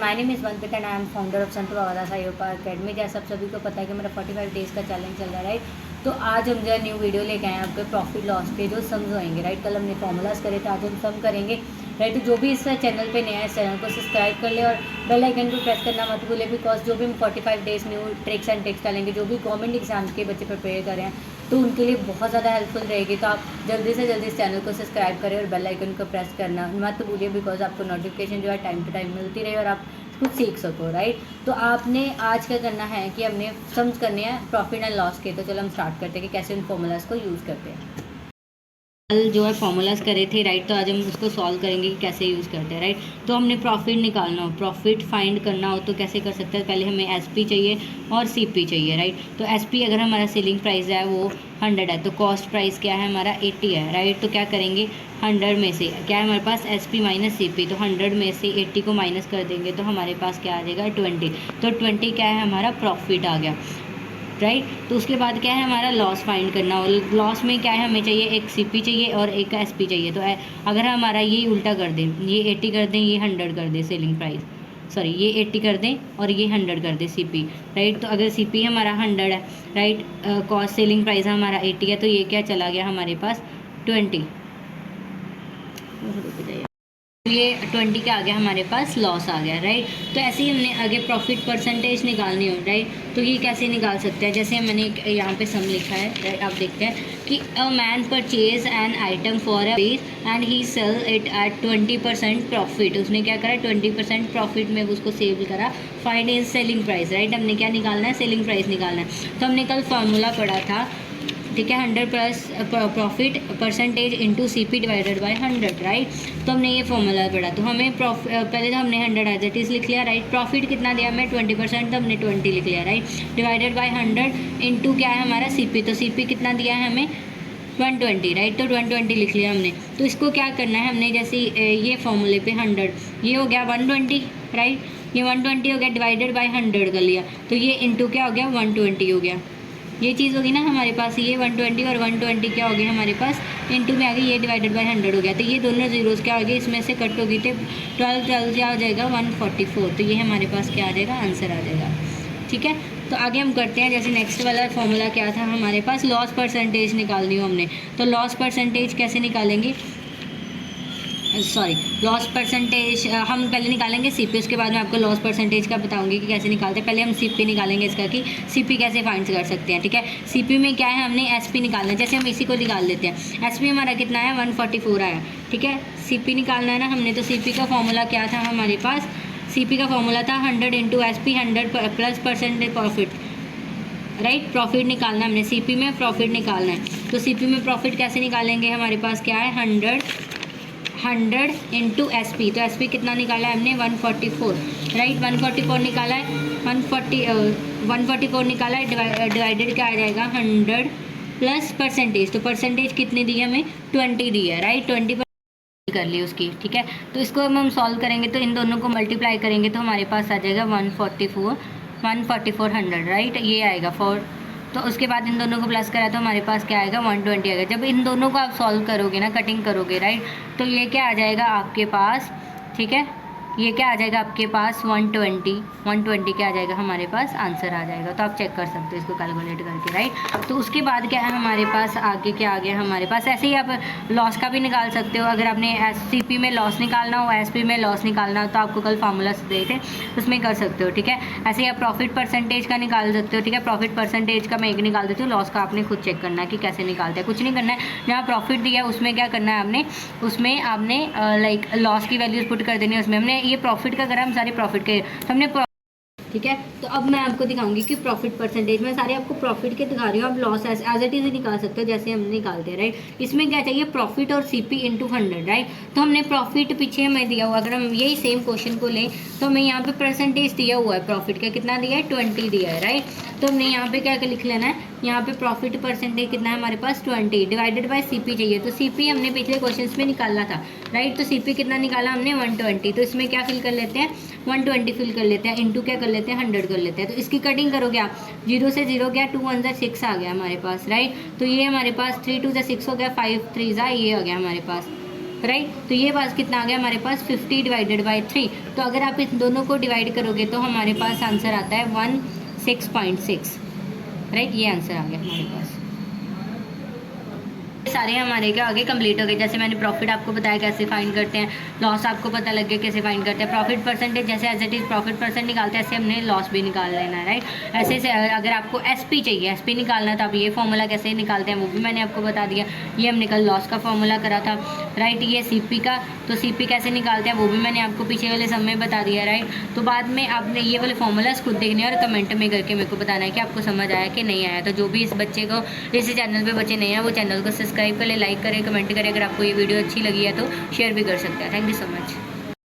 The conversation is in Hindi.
My name is Manpreet and I am founder of Sant बाबादास yoga academy. जैसा आप सभी को पता है कि मेरा 45 डेज़ का चैलेंज चल रहा है, राइट। तो आज हम जो है न्यू वीडियो लेके आए हैं आपके प्रॉफिट लॉस के जो सम्स होंगे, राइट। कल हमने फॉर्मूलाज करे थे, आज हम सम करेंगे, राइट। तो जो भी इस चैनल पे नया है इस चैनल को सब्सक्राइब कर ले और बेल आइकन को प्रेस करना मत भूले, बिकॉज जो भी हम 45 days new tricks and tips डालेंगे, जो भी गवर्नमेंट एग्जाम्स के बच्चे प्रिपेयर कर रहे हैं, तो उनके लिए बहुत ज़्यादा हेल्पफुल रहेगी। तो आप जल्दी से जल्दी इस चैनल को सब्सक्राइब करें और बेल आइकन को प्रेस करना मत भूलिए, बिकॉज आपको नोटिफिकेशन जो है टाइम टू टाइम मिलती रहे और आप कुछ सीख सको, राइट। तो आपने आज क्या करना है कि हमने सम्स करने हैं प्रॉफिट एंड लॉस के। तो चलो हम स्टार्ट करते हैं कि कैसे उन फॉर्मूलाज को यूज़ करते हैं। कल जो है फॉर्मूलाज करे थे, राइट। तो आज हम उसको सॉल्व करेंगे कि कैसे यूज़ करते हैं, राइट। तो हमने प्रॉफिट निकालना हो, प्रॉफिट फाइंड करना हो तो कैसे कर सकते हैं। पहले हमें एसपी चाहिए और सीपी चाहिए, राइट। तो एसपी अगर हमारा सेलिंग प्राइस है वो 100 है, तो कॉस्ट प्राइस क्या है हमारा 80 है, राइट। तो क्या करेंगे 100 में से क्या है हमारे पास एसपी माइनस सीपी, तो 100 में से 80 को माइनस कर देंगे तो हमारे पास क्या आ जाएगा 20। तो 20 क्या है हमारा प्रॉफिट आ गया, राइट। तो उसके बाद क्या है हमारा लॉस फाइंड करना, और लॉस में क्या है हमें चाहिए एक सीपी चाहिए और एक एसपी चाहिए। तो अगर हमारा ये उल्टा कर दें, ये 80 कर दें, ये 100 कर दें सेलिंग प्राइस, सॉरी ये 80 कर दें और ये 100 कर दें सीपी, राइट। तो अगर सीपी हमारा 100 है, राइट, कॉस्ट सेलिंग प्राइस हमारा 80 है, तो ये क्या चला गया हमारे पास 20, ये 20 का आ गया हमारे पास लॉस आ गया, राइट। तो ऐसे ही हमने आगे प्रॉफिट परसेंटेज निकालनी हो, राइट। तो ये कैसे निकाल सकते हैं, जैसे मैंने यहाँ पे सम लिखा है, राइट। आप देखते हैं कि a man purchase an item for a base and he sell it at 20% profit. उसने क्या करा 20% प्रॉफिट में उसको सेल करा। Find is selling price, right. हमने क्या निकालना है सेलिंग प्राइस निकालना है। तो हमने कल फार्मूला पढ़ा था, ठीक है, 100 plus profit percentage into CP divided by 100, right. तो हमने ये फॉर्मूला पढ़ा। तो हमें पहले तो हमने 100 एज इट इज़ लिख लिया, राइट। प्रॉफिट कितना दिया हमें 20%, तो हमने 20 लिख लिया, राइट। डिवाइडेड बाय 100 इंटू क्या है हमारा सीपी, तो सीपी कितना दिया है हमें 120, राइट। तो 120 लिख लिया हमने। तो इसको क्या करना है हमने, जैसे ये फॉर्मूले पे 100 ये हो गया 120, राइट। ये 120 हो गया, डिवाइडेड बाय 100 कर लिया, तो ये इंटू क्या हो गया 120 हो गया। ये चीज़ होगी ना हमारे पास, ये 120 और 120 क्या हो गया हमारे पास इंटू में आ गई, ये डिवाइडेड बाय 100 हो गया। तो ये दोनों जीरोज़ क्या हो गए, इसमें से कट होगी, तो 12 क्या हो जाएगा 144। तो ये हमारे पास क्या आ जाएगा आंसर आ जाएगा, ठीक है। तो आगे हम करते हैं, जैसे नेक्स्ट वाला फॉर्मूला क्या था हमारे पास, लॉस परसेंटेज निकालनी हो हमने। तो लॉस परसेंटेज कैसे निकालेंगे, सॉरी लॉस परसेंटेज हम पहले निकालेंगे सीपी, उसके बाद में आपको लॉस परसेंटेज का बताऊंगी कि कैसे निकालते हैं। पहले हम सीपी निकालेंगे इसका कि सीपी कैसे फाइंड कर सकते हैं, ठीक है। सीपी में क्या है हमने एसपी निकालना है, जैसे हम इसी को निकाल लेते हैं। एसपी हमारा कितना है 144 आया, ठीक है। सीपी निकालना है ना हमने, तो सीपी का फॉर्मूला क्या था हमारे पास, सीपी का फॉर्मूला था 100 into SP 100 plus percentage profit, right. Profit निकालना है हमने, सीपी में प्रॉफिट निकालना है। तो सीपी में प्रॉफिट कैसे निकालेंगे, हमारे पास क्या है 100 इंटू एस पी। तो एस पी कितना निकाला है हमने 144, राइट। 144 निकाला है, 144 निकाला है, डिवाइडेड क्या आ जाएगा 100 प्लस परसेंटेज। तो परसेंटेज कितनी दी है हमें 20 दी है, राइट। 20 कर ली उसकी, ठीक है। तो इसको हम सॉल्व करेंगे, तो इन दोनों को मल्टीप्लाई करेंगे तो हमारे पास आ जाएगा 144, राइट। ये आएगा तो उसके बाद इन दोनों को प्लस करा तो हमारे पास क्या आएगा 120 आएगा। जब इन दोनों को आप सॉल्व करोगे ना, कटिंग करोगे, राइट, तो ये क्या आ जाएगा आपके पास, ठीक है, ये क्या आ जाएगा आपके पास 120 क्या आ जाएगा हमारे पास आंसर आ जाएगा। तो आप चेक कर सकते हो इसको कैलकुलेट करके, राइट। तो उसके बाद क्या है हमारे पास आगे क्या आ गया हमारे पास, ऐसे ही आप लॉस का भी निकाल सकते हो। अगर आपने सीपी में लॉस निकालना हो, एसपी में लॉस निकालना हो, तो आपको कल फार्मूला दे थे उसमें कर सकते हो, ठीक है। ऐसे ही आप प्रॉफिट परसेंटेज का निकाल सकते हो, ठीक है। प्रॉफिट परसेंटेज का मैं एक निकाल देती हूँ, लॉस का आपने खुद चेक करना है कि कैसे निकालते हैं। कुछ नहीं करना है, जहाँ प्रॉफिट दिया है उसमें क्या करना है आपने, उसमें आपने लाइक लॉस की वैल्यूज पुट कर देनी है। उसमें हमने ये प्रॉफिट का करा, हम सारे प्रॉफिट के हमने, ठीक है। तो अब मैं आपको दिखाऊंगी कि प्रॉफिट परसेंटेज में सारे आपको प्रॉफिट के दिखा रही हूँ, आप लॉस एज इट इज निकाल सकते हो जैसे हम निकालते हैं, राइट। इसमें क्या चाहिए प्रॉफिट और सीपी इंटू 100, राइट। तो हमने प्रॉफिट पीछे हमें दिया हुआ, अगर हम यही सेम क्वेश्चन को लें तो हमें यहाँ पे परसेंटेज दिया हुआ है प्रॉफिट का, कितना दिया है 20 दिया है, राइट। तो हमने यहाँ पे क्या लिख लेना है, यहाँ पे प्रॉफिट परसेंटेज कितना है हमारे पास 20 डिवाइडेड बाय सीपी चाहिए। तो सीपी हमने पिछले क्वेश्चन में निकाला था, राइट। तो सीपी कितना निकाला हमने 120, तो इसमें क्या फिल कर लेते हैं 120 फिल कर लेते हैं, इंटू क्या कर लेते हैं 100 कर लेते हैं। तो इसकी कटिंग करोगे आप, 0 से 0 गया, 2 1 6 आ गया हमारे पास, राइट। तो ये हमारे पास 3 2 6 हो गया, 5 3 ये आ गया हमारे पास, राइट। तो ये पास कितना आ गया हमारे पास 50 डिवाइडेड बाई 3। तो अगर आप इन दोनों को डिवाइड करोगे तो हमारे पास आंसर आता है 16.6। राइट, ये आंसर आ गया हमारे पास। सारे हमारे क्या आगे कंप्लीट हो गए। जैसे मैंने प्रॉफिट आपको बताया कैसे फाइंड करते हैं, लॉस आपको पता लग गया कैसे फाइंड करते हैं, प्रॉफिट परसेंटेज जैसे as it is profit percent निकालते हैं ऐसे हमने लॉस भी निकाल लेना है। राइट, ऐसे से अगर आपको एसपी चाहिए, एसपी निकालना है तो आप ये फॉर्मूला कैसे निकालते हैं वो भी मैंने आपको बता दिया। ये हमने कल लॉस का फॉर्मूला करा था। राइट, ये सीपी का, तो सीपी कैसे निकालते हैं वो भी मैंने आपको पीछे वाले समय बता दिया। राइट, तो बाद में आपने ये वाले फॉर्मूलाज खुद देखने और कमेंट में करके मेरे को बताना है कि आपको समझ आया कि नहीं आया। तो जो भी इस बच्चे को, इस चैनल पे बच्चे नहीं हैं वो चैनल को सब्सक्राइब कर ले, लाइक करें, कमेंट करें। अगर आपको ये वीडियो अच्छी लगी है तो शेयर भी कर सकते हैं। Thank you so much.